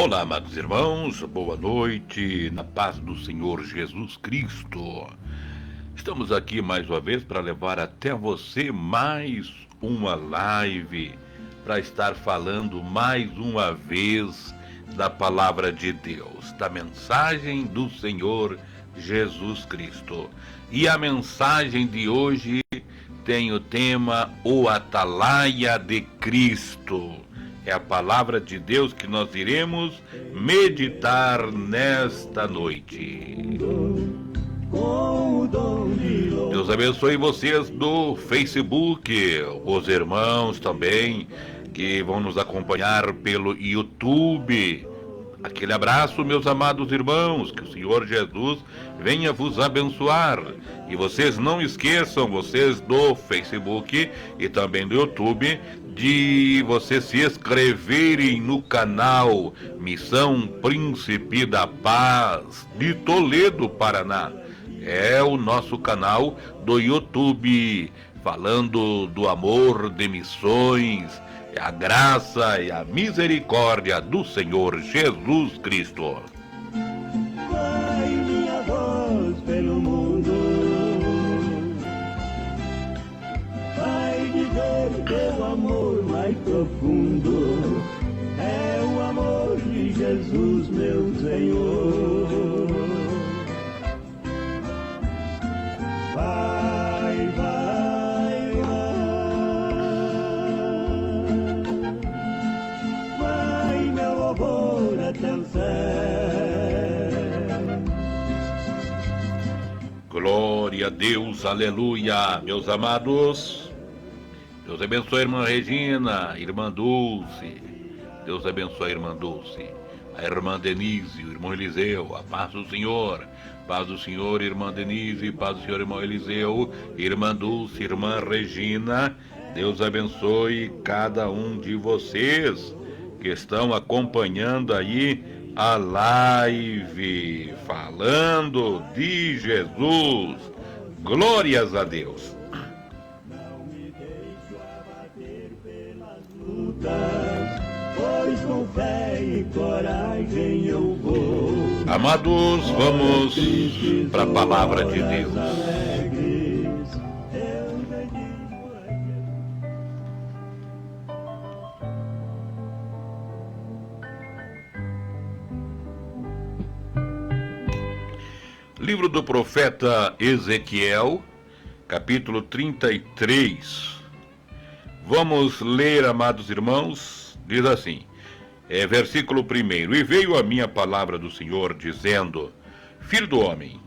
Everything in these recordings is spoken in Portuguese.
Olá, amados irmãos, boa noite, na paz do Senhor Jesus Cristo. Estamos aqui mais uma vez para levar até você mais uma live, para estar falando mais uma vez da palavra de Deus, da mensagem do Senhor Jesus Cristo. E a mensagem de hoje tem o tema O Atalaia de Cristo. É a palavra de Deus que nós iremos meditar nesta noite. Deus abençoe vocês do Facebook, os irmãos também que vão nos acompanhar pelo YouTube. Aquele abraço, meus amados irmãos, que o Senhor Jesus venha vos abençoar. E vocês não esqueçam, vocês do Facebook e também do YouTube, de vocês se inscreverem no canal Missão Príncipe da Paz de Toledo, Paraná. É o nosso canal do YouTube, falando do amor de missões, a graça e a misericórdia do Senhor Jesus Cristo. Vai minha voz pelo mundo, vai dizer teu amor mais profundo, é o amor de Jesus, meu Senhor. Vai, vai, vai, meu amor até o céu. Glória a Deus, aleluia, meus amados. Deus abençoe a irmã Regina, irmã Dulce. Deus abençoe a irmã Dulce, a irmã Denise, o irmão Eliseu, a paz do Senhor. Paz do Senhor, irmã Denise, paz do Senhor, irmão Eliseu, irmã Dulce, irmã Regina. Deus abençoe cada um de vocês que estão acompanhando aí a live, falando de Jesus. Glórias a Deus. Não me deixo abater pelas lutas, pois com fé e coragem eu vou. Amados, vamos para a palavra de Deus. Livro do profeta Ezequiel, capítulo 33. Vamos ler, amados irmãos, diz assim, versículo 1. E veio a minha palavra do Senhor, dizendo: Filho do homem,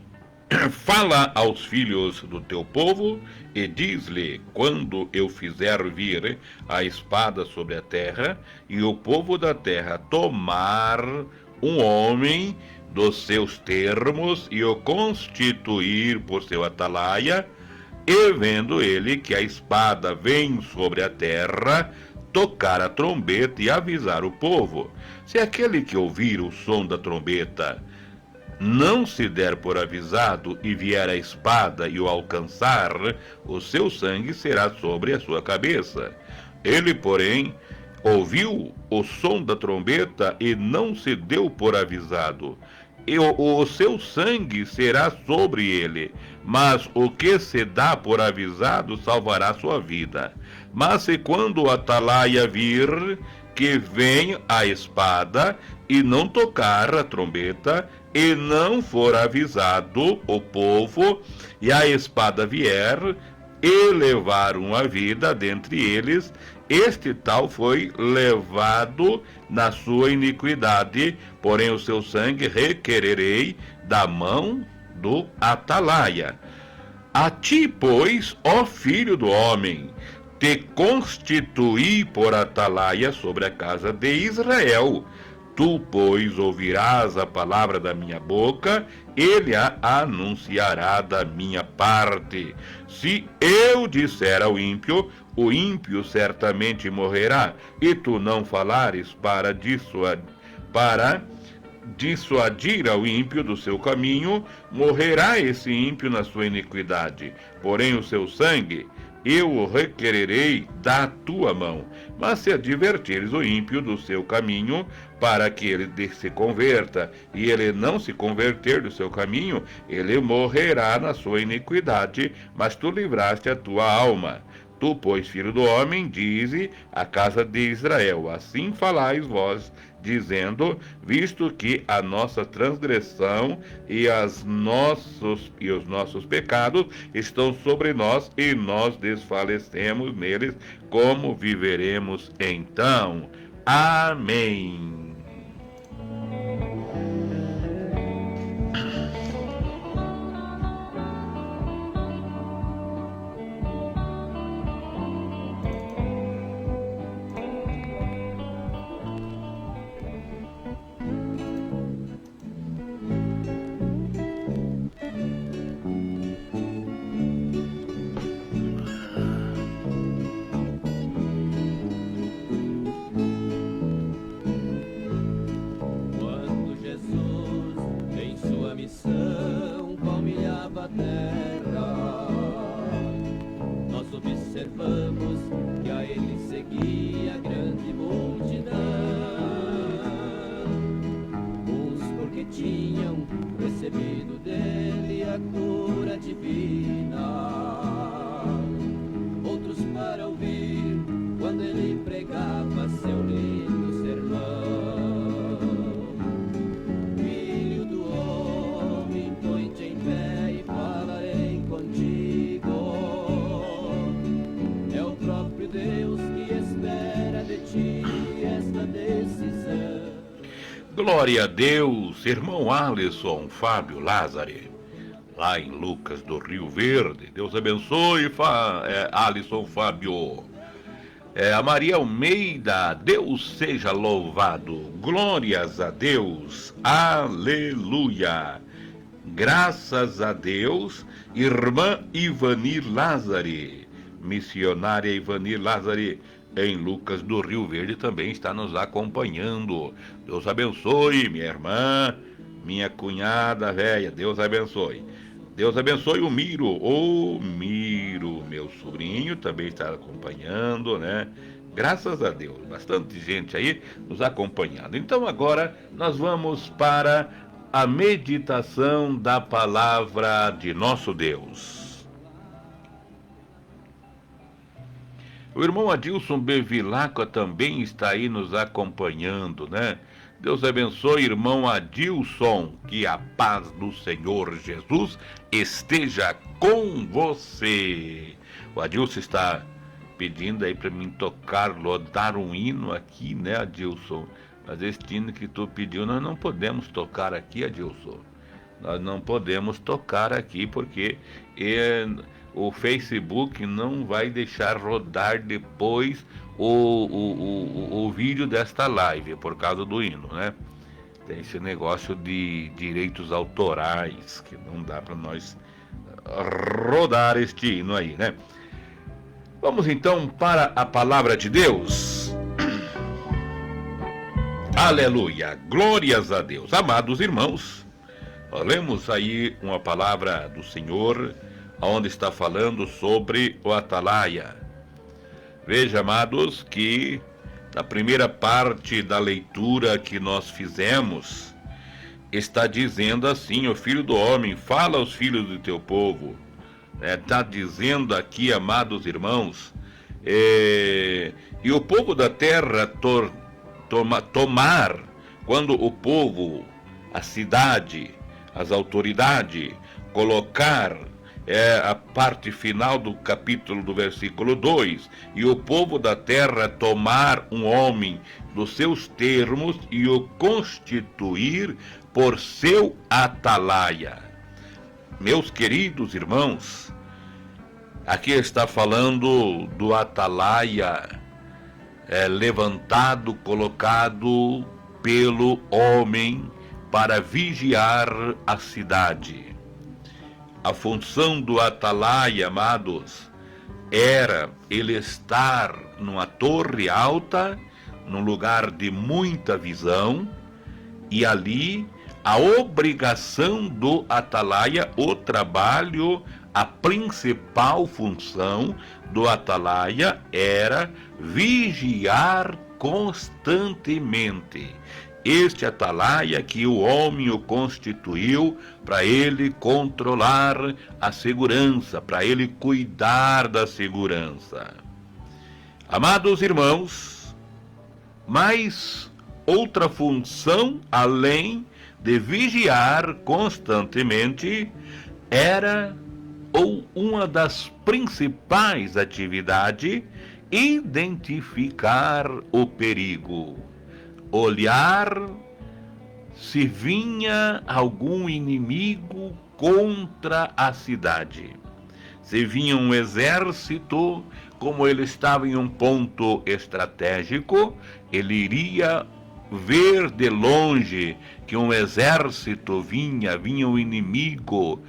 fala aos filhos do teu povo, e diz-lhe, quando eu fizer vir a espada sobre a terra, e o povo da terra tomar um homem dos seus termos, e o constituir por seu atalaia, e vendo ele que a espada vem sobre a terra, tocar a trombeta e avisar o povo. Se aquele que ouvir o som da trombeta não se der por avisado e vier a espada e o alcançar, o seu sangue será sobre a sua cabeça. Ele, porém, ouviu o som da trombeta e não se deu por avisado, e o seu sangue será sobre ele, mas o que se dá por avisado salvará sua vida. Mas se quando o atalaia vir que vem a espada e não tocar a trombeta, e não for avisado o povo, e a espada vier e levar uma vida dentre eles, este tal foi levado na sua iniquidade, porém o seu sangue requererei da mão do atalaia. A ti, pois, ó filho do homem, te constituí por atalaia sobre a casa de Israel. Tu, pois, ouvirás a palavra da minha boca, ele a anunciará da minha parte. Se eu disser ao ímpio, o ímpio certamente morrerá, e tu não falares para dissuadir ao ímpio do seu caminho, morrerá esse ímpio na sua iniquidade. Porém o seu sangue eu o requererei da tua mão. Mas se advertires o ímpio do seu caminho, para que ele se converta, e ele não se converter do seu caminho, ele morrerá na sua iniquidade, mas tu livraste a tua alma. Tu, pois, filho do homem, dize à casa de Israel: assim falais vós, dizendo, visto que a nossa transgressão e os nossos pecados estão sobre nós, e nós desfalecemos neles, como viveremos então? Amém. Quando Jesus, em sua missão, palmilhava a terra, nós observamos que a ele seguia grande multidão. Uns porque tinham recebido dele a cura divina, outros para ouvir quando ele pregava seu lindo sermão. Filho do homem, põe-te em pé e falarei contigo. É o próprio Deus que espera de ti esta decisão. Glória a Deus, irmão Alisson Fábio Lázaro, lá em Lucas do Rio Verde. Deus abençoe, Alisson Fábio. A Maria Almeida, Deus seja louvado. Glórias a Deus, aleluia. Graças a Deus, irmã Ivanir Lázari, missionária Ivanir Lázari, em Lucas do Rio Verde, também está nos acompanhando. Deus abençoe, minha irmã, minha cunhada velha, Deus abençoe. Deus abençoe o Miro, meu sobrinho, também está acompanhando, né? Graças a Deus, bastante gente aí nos acompanhando. Então agora nós vamos para a meditação da palavra de nosso Deus. O irmão Adilson Bevilacqua também está aí nos acompanhando, né? Deus abençoe, irmão Adilson, que a paz do Senhor Jesus esteja com você. O Adilson está pedindo aí para mim dar um hino aqui, né, Adilson? Mas este hino que tu pediu, nós não podemos tocar aqui, Adilson. Nós não podemos tocar aqui porque o Facebook não vai deixar rodar depois o vídeo desta live, por causa do hino, né? Tem esse negócio de direitos autorais, que não dá para nós rodar este hino aí, né? Vamos então para a palavra de Deus. Aleluia, glórias a Deus. Amados irmãos, lemos aí uma palavra do Senhor, onde está falando sobre o atalaia. Veja, amados, que na primeira parte da leitura que nós fizemos, está dizendo assim: o filho do homem, fala aos filhos do teu povo. Está dizendo aqui, amados irmãos, e o povo da terra tomar, quando o povo, a cidade, as autoridades, colocar a parte final do capítulo do versículo 2, e o povo da terra tomar um homem dos seus termos e o constituir por seu atalaia. Meus queridos irmãos, aqui está falando do atalaia levantado, colocado pelo homem para vigiar a cidade. A função do atalaia, amados, era ele estar numa torre alta, num lugar de muita visão, e ali a obrigação do atalaia, o trabalho, a principal função do atalaia era vigiar constantemente. Este atalaia que o homem o constituiu para ele controlar a segurança, para ele cuidar da segurança. Amados irmãos, mais outra função além de vigiar constantemente era, ou uma das principais atividades, identificar o perigo. Olhar se vinha algum inimigo contra a cidade. Se vinha um exército, como ele estava em um ponto estratégico, ele iria ver de longe que um exército vinha um inimigo.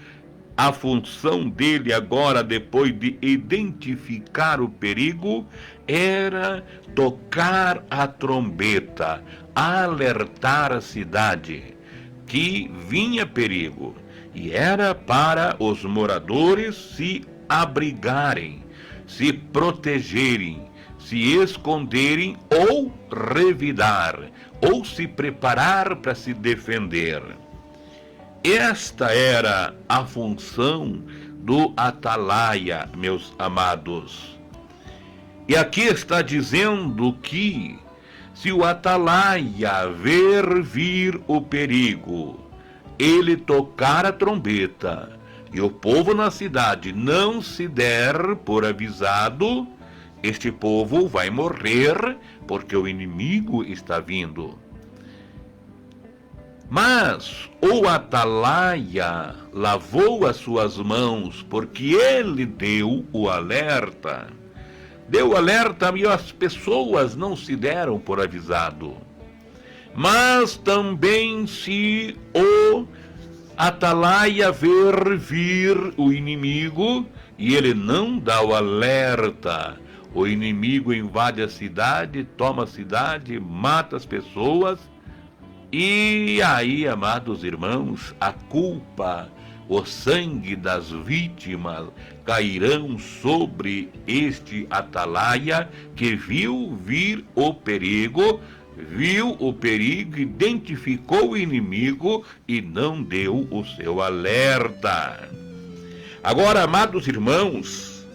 A função dele agora, depois de identificar o perigo, era tocar a trombeta, alertar a cidade que vinha perigo. E era para os moradores se abrigarem, se protegerem, se esconderem ou revidar, ou se preparar para se defender. Esta era a função do atalaia, meus amados. E aqui está dizendo que se o atalaia ver vir o perigo, ele tocar a trombeta, e o povo na cidade não se der por avisado, este povo vai morrer porque o inimigo está vindo. Mas o atalaia lavou as suas mãos porque ele deu o alerta. Deu alerta e as pessoas não se deram por avisado. Mas também se o atalaia ver vir o inimigo e ele não dá o alerta, o inimigo invade a cidade, toma a cidade, mata as pessoas. E aí, amados irmãos, a culpa, o sangue das vítimas cairão sobre este atalaia que viu vir o perigo, identificou o inimigo e não deu o seu alerta. Agora, amados irmãos,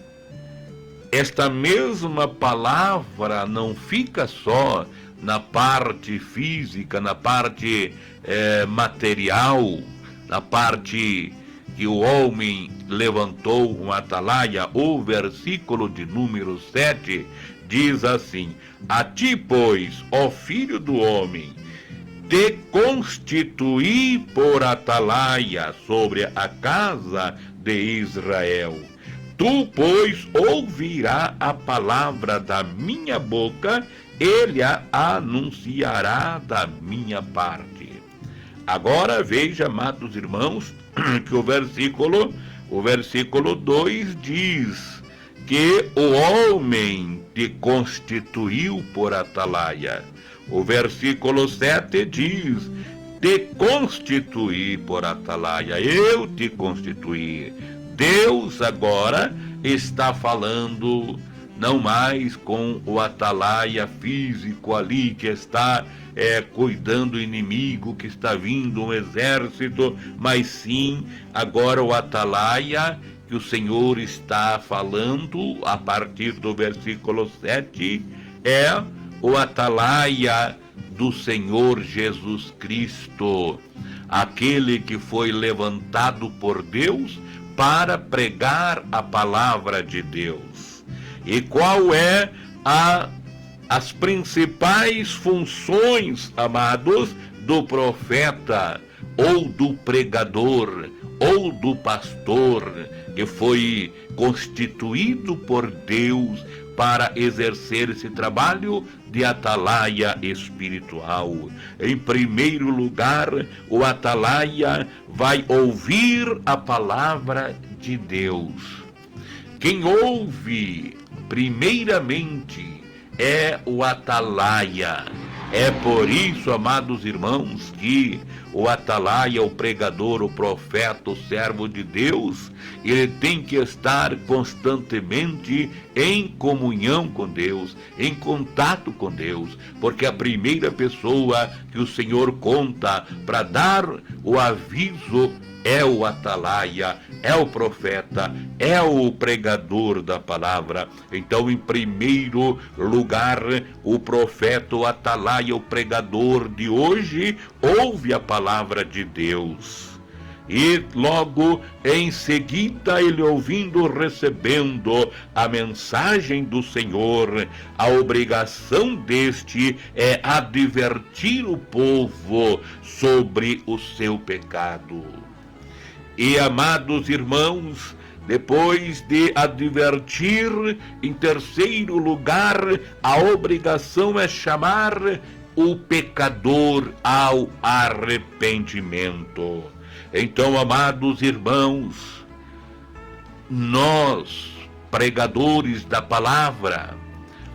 esta mesma palavra não fica só na parte física, na parte material, na parte que o homem levantou um atalaia. O versículo de número 7 diz assim: a ti, pois, ó filho do homem, te constituí por atalaia sobre a casa de Israel. Tu, pois, ouvirás a palavra da minha boca, ele a anunciará da minha parte. Agora veja, amados irmãos, que o versículo 2 diz que o homem te constituiu por atalaia. O versículo 7 diz: te constituí por atalaia, eu te constituí. Deus agora está falando não mais com o atalaia físico ali que está cuidando do inimigo, que está vindo um exército, mas sim agora o atalaia que o Senhor está falando a partir do versículo 7 é o atalaia do Senhor Jesus Cristo, aquele que foi levantado por Deus para pregar a palavra de Deus. E qual é as principais funções, amados, do profeta, ou do pregador, ou do pastor, que foi constituído por Deus para exercer esse trabalho de atalaia espiritual? Em primeiro lugar, o atalaia vai ouvir a palavra de Deus. Quem ouve primeiramente é o atalaia. É por isso, amados irmãos, que o atalaia, o pregador, o profeta, o servo de Deus, ele tem que estar constantemente em comunhão com Deus, em contato com Deus, porque a primeira pessoa que o Senhor conta para dar o aviso é o atalaia, é o profeta, é o pregador da palavra. Então, em primeiro lugar, o profeta, o atalaia, o pregador de hoje, ouve a palavra de Deus. E logo em seguida, ele ouvindo, recebendo a mensagem do Senhor, a obrigação deste é advertir o povo sobre o seu pecado. E, amados irmãos, depois de advertir, em terceiro lugar, a obrigação é chamar o pecador ao arrependimento. Então, amados irmãos, nós, pregadores da palavra,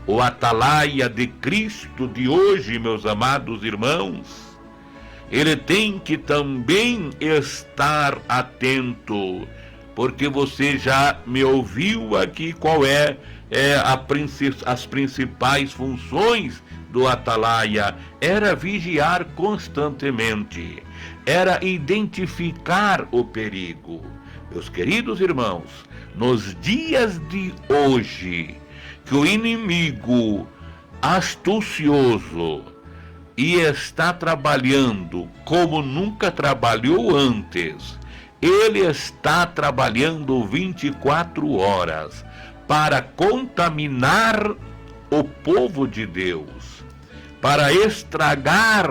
o atalaia de Cristo de hoje, meus amados irmãos, ele tem que também estar atento, porque você já me ouviu aqui qual as principais funções do atalaia. Era vigiar constantemente, era identificar o perigo. Meus queridos irmãos, nos dias de hoje, que o inimigo astucioso e está trabalhando como nunca trabalhou antes, ele está trabalhando 24 horas para contaminar o povo de Deus, para estragar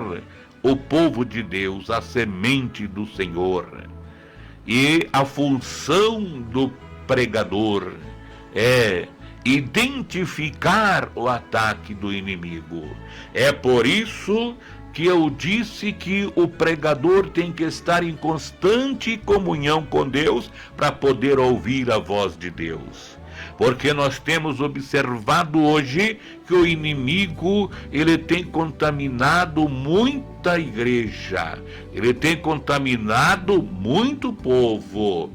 o povo de Deus, a semente do Senhor. E a função do pregador é identificar o ataque do inimigo. É por isso que eu disse que o pregador tem que estar em constante comunhão com Deus para poder ouvir a voz de Deus. Porque nós temos observado hoje que o inimigo, ele tem contaminado muita igreja, ele tem contaminado muito povo.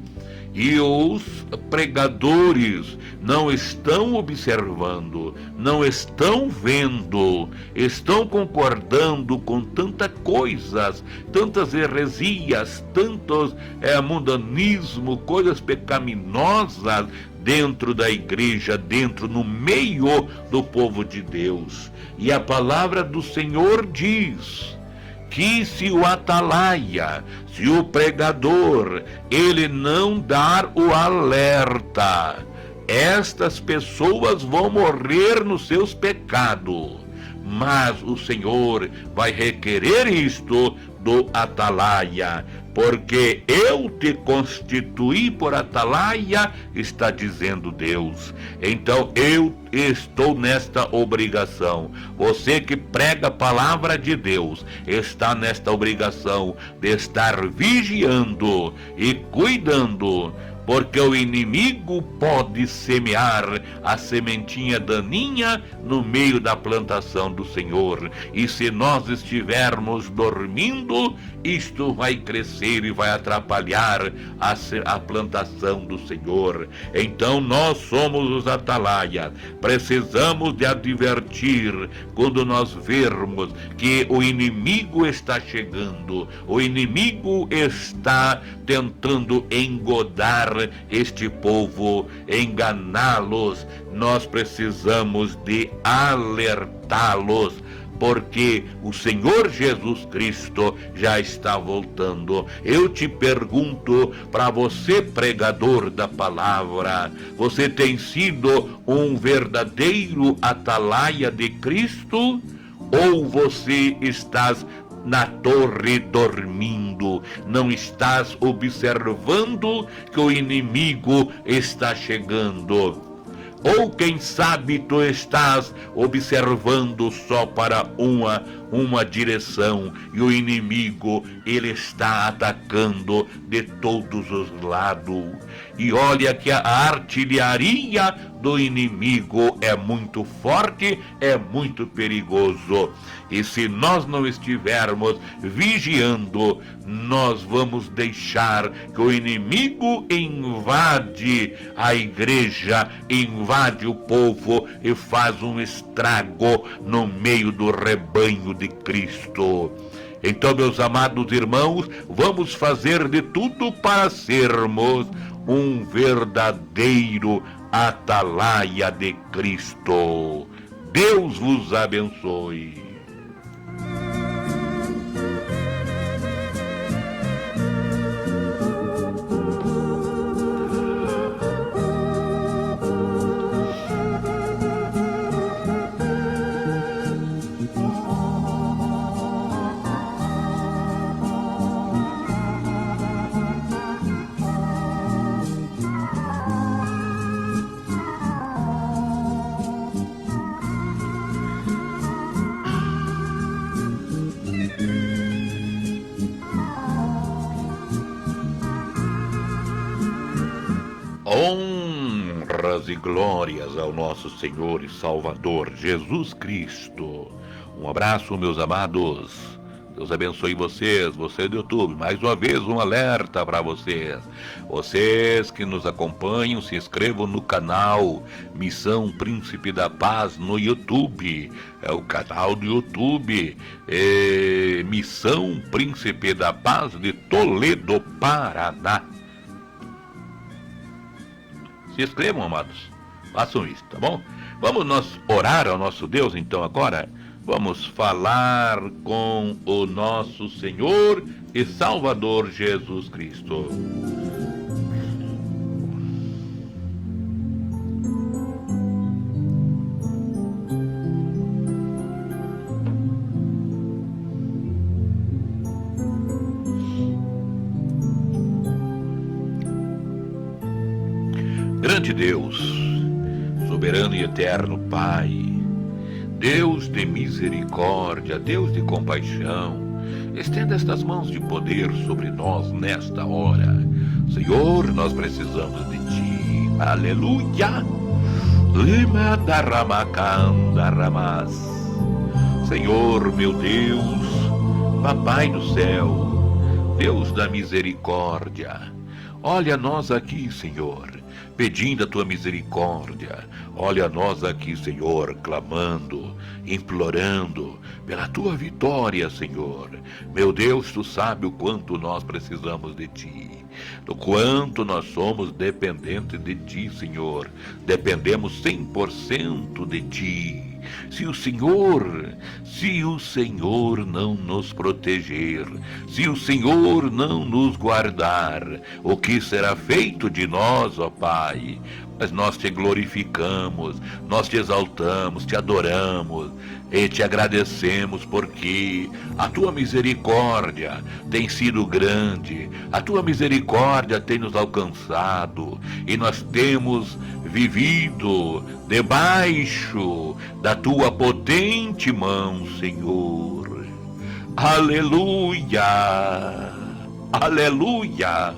E os pregadores não estão observando, não estão vendo, estão concordando com tantas coisas, tantas heresias, tantos mundanismo, coisas pecaminosas dentro da igreja, no meio do povo de Deus. E a palavra do Senhor diz que se o atalaia, se o pregador, ele não dar o alerta, estas pessoas vão morrer nos seus pecados. Mas o Senhor vai requerer isto do atalaia, porque eu te constituí por atalaia, está dizendo Deus. Então eu estou nesta obrigação. Você que prega a palavra de Deus está nesta obrigação de estar vigiando e cuidando, porque o inimigo pode semear a sementinha daninha no meio da plantação do Senhor. E se nós estivermos dormindo, isto vai crescer e vai atrapalhar a plantação do Senhor. Então nós somos os atalaias, precisamos de advertir quando nós vermos que o inimigo está chegando, o inimigo está tentando engodar este povo, enganá-los. Nós precisamos de alertá-los, porque o Senhor Jesus Cristo já está voltando. Eu te pergunto, para você, pregador da palavra, você tem sido um verdadeiro atalaia de Cristo? Ou você estás na torre dormindo, não estás observando que o inimigo está chegando? Ou quem sabe tu estás observando só para uma uma direção, e o inimigo, ele está atacando de todos os lados. E olha que a artilharia do inimigo é muito forte, é muito perigoso. E se nós não estivermos vigiando, nós vamos deixar que o inimigo invade a igreja, invade o povo e faz um estrago no meio do rebanho de Cristo. Então, meus amados irmãos, vamos fazer de tudo para sermos um verdadeiro atalaia de Cristo. Deus vos abençoe. Honras e glórias ao nosso Senhor e Salvador Jesus Cristo. Um abraço, meus amados. Deus abençoe vocês do YouTube. Mais uma vez um alerta para vocês. Vocês que nos acompanham, se inscrevam no canal Missão Príncipe da Paz no YouTube. É o canal do YouTube. Missão Príncipe da Paz de Toledo, Paraná. Se inscrevam, amados. Façam isso, tá bom? Vamos nós orar ao nosso Deus, então, agora? Vamos falar com o nosso Senhor e Salvador Jesus Cristo. Grande Deus, soberano e eterno Pai, Deus de misericórdia, Deus de compaixão, estenda estas mãos de poder sobre nós nesta hora. Senhor, nós precisamos de Ti. Aleluia! Senhor, meu Deus, Papai do céu, Deus da misericórdia, olha nós aqui, Senhor, pedindo a Tua misericórdia. Olha nós aqui, Senhor, clamando, implorando pela Tua vitória, Senhor. Meu Deus, Tu sabe o quanto nós precisamos de Ti, do quanto nós somos dependentes de Ti, Senhor. Dependemos 100% de Ti. Se o Senhor não nos proteger, se o Senhor não nos guardar, o que será feito de nós, ó Pai? Mas nós Te glorificamos, nós Te exaltamos, Te adoramos e Te agradecemos, porque a Tua misericórdia tem sido grande, a Tua misericórdia tem nos alcançado e nós temos vivido debaixo da Tua potente mão, Senhor. Aleluia! Aleluia!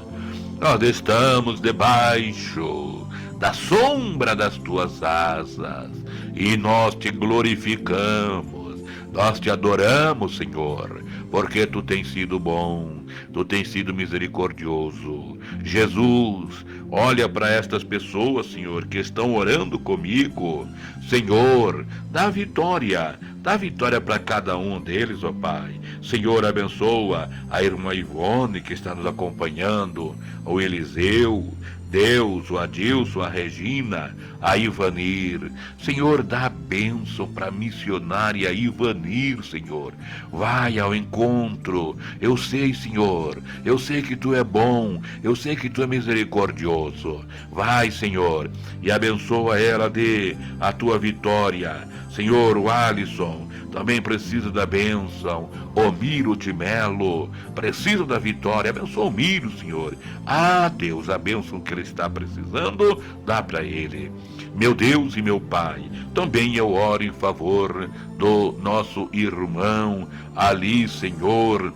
Nós estamos debaixo da sombra das Tuas asas e nós Te glorificamos, nós Te adoramos, Senhor, porque Tu tens sido bom, Tu tens sido misericordioso. Jesus, olha para estas pessoas, Senhor, que estão orando comigo. Senhor, dá vitória para cada um deles, ó Pai. Senhor, abençoa a irmã Ivone, que está nos acompanhando, o Eliseu, Deus, o Adilson, a Regina, a Ivanir. Senhor, dá bênção para a missionária Ivanir, Senhor. Vai ao encontro. Eu sei, Senhor, eu sei que Tu é bom, eu sei que Tu é misericordioso. Vai, Senhor, e abençoa ela, dê a Tua vitória. Senhor, o Alisson, também precisa da bênção. O Miro de Melo precisa da vitória. Abençoa o Miro, Senhor. Ah, Deus, a bênção que ele está precisando, dá para ele. Meu Deus e meu Pai, também eu oro em favor do nosso irmão ali, Senhor,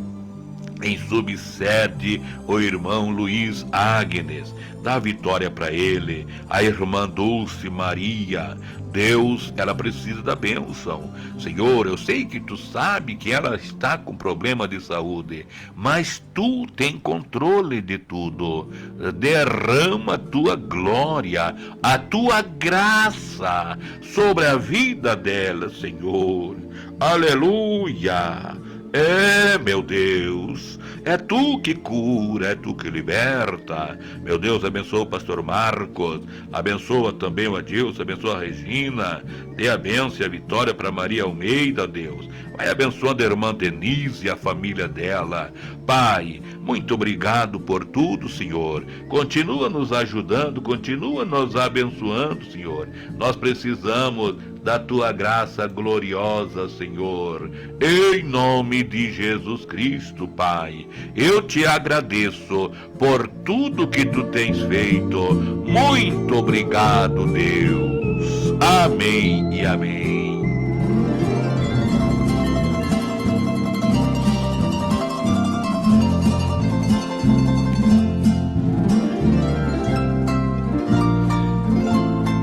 em subsede, o irmão Luiz Agnes. Dá vitória para ele. A irmã Dulce Maria, Deus, ela precisa da bênção. Senhor, eu sei que tu sabe que ela está com problema de saúde, mas tu tem controle de tudo. Derrama a tua glória, a tua graça sobre a vida dela, Senhor. Aleluia. É, meu Deus, é tu que cura, é tu que liberta. Meu Deus, abençoa o pastor Marcos, abençoa também o Adilson, abençoa a Regina, dê a bênção e a vitória para Maria Almeida, Deus. Vai abençoando a irmã Denise e a família dela. Pai, muito obrigado por tudo, Senhor. Continua nos ajudando, continua nos abençoando, Senhor. Nós precisamos da tua graça gloriosa, Senhor. Em nome de Jesus Cristo, Pai, eu te agradeço por tudo que tu tens feito. Muito obrigado, Deus. Amém e amém.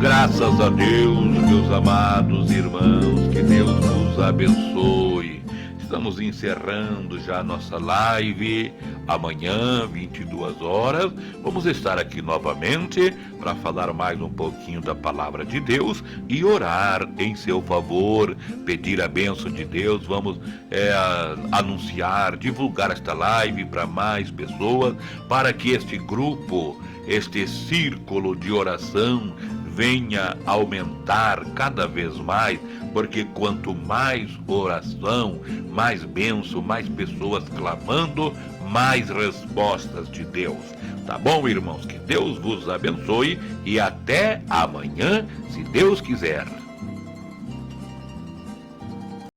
Graças a Deus, meus amados irmãos, que Deus nos abençoe. Estamos encerrando já a nossa live. Amanhã, 22 horas, vamos estar aqui novamente para falar mais um pouquinho da palavra de Deus e orar em seu favor, pedir a bênção de Deus. Vamos anunciar, divulgar esta live para mais pessoas, para que este grupo, este círculo de oração venha aumentar cada vez mais, porque quanto mais oração, mais bênção, mais pessoas clamando, mais respostas de Deus. Tá bom, irmãos? Que Deus vos abençoe e até amanhã, se Deus quiser.